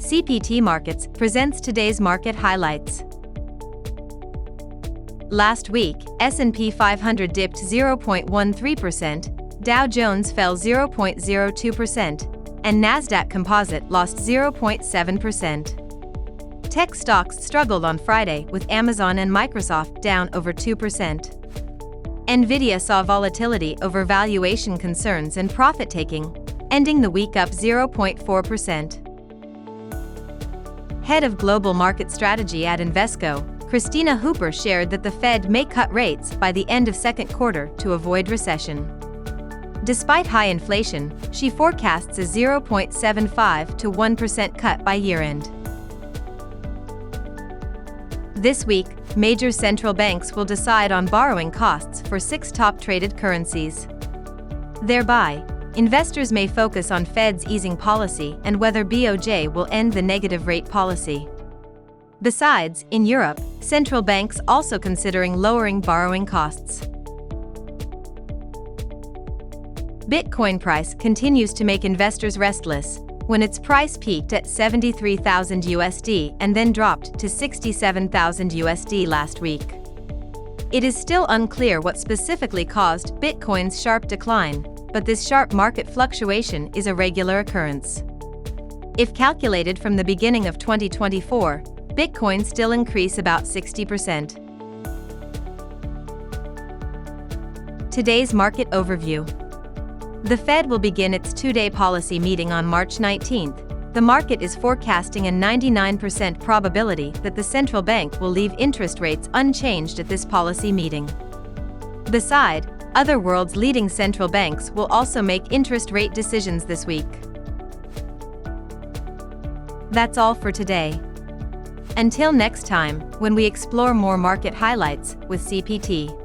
CPT Markets presents today's market highlights. Last week, S&P 500 dipped 0.13%, Dow Jones fell 0.02%, and Nasdaq Composite lost 0.7%. Tech stocks struggled on Friday, with Amazon and Microsoft down over 2%. Nvidia saw volatility over valuation concerns and profit-taking, ending the week up 0.4%. Head of Global Market Strategy at Invesco, Kristina Hooper shared that the Fed may cut rates by the end of second quarter to avoid recession. Despite high inflation, she forecasts a 0.75 to 1% cut by year-end. This week, major central banks will decide on borrowing costs for 6 top-traded currencies. Thereby, investors may focus on Fed's easing policy and whether BOJ will end the negative rate policy. Besides, in Europe, central banks also considering lowering borrowing costs. Bitcoin price continues to make investors restless, when its price peaked at $73,000 USD and then dropped to $67,000 USD last week. It is still unclear what specifically caused Bitcoin's sharp decline, but this sharp market fluctuation is a regular occurrence. If calculated from the beginning of 2024, Bitcoin still increase about 60%. Today's market overview. The Fed will begin its two-day policy meeting on March 19th. The market is forecasting a 99% probability that the central bank will leave interest rates unchanged at this policy meeting. Besides, other world's leading central banks will also make interest rate decisions this week. That's all for today. Until next time, when we explore more market highlights with CPT.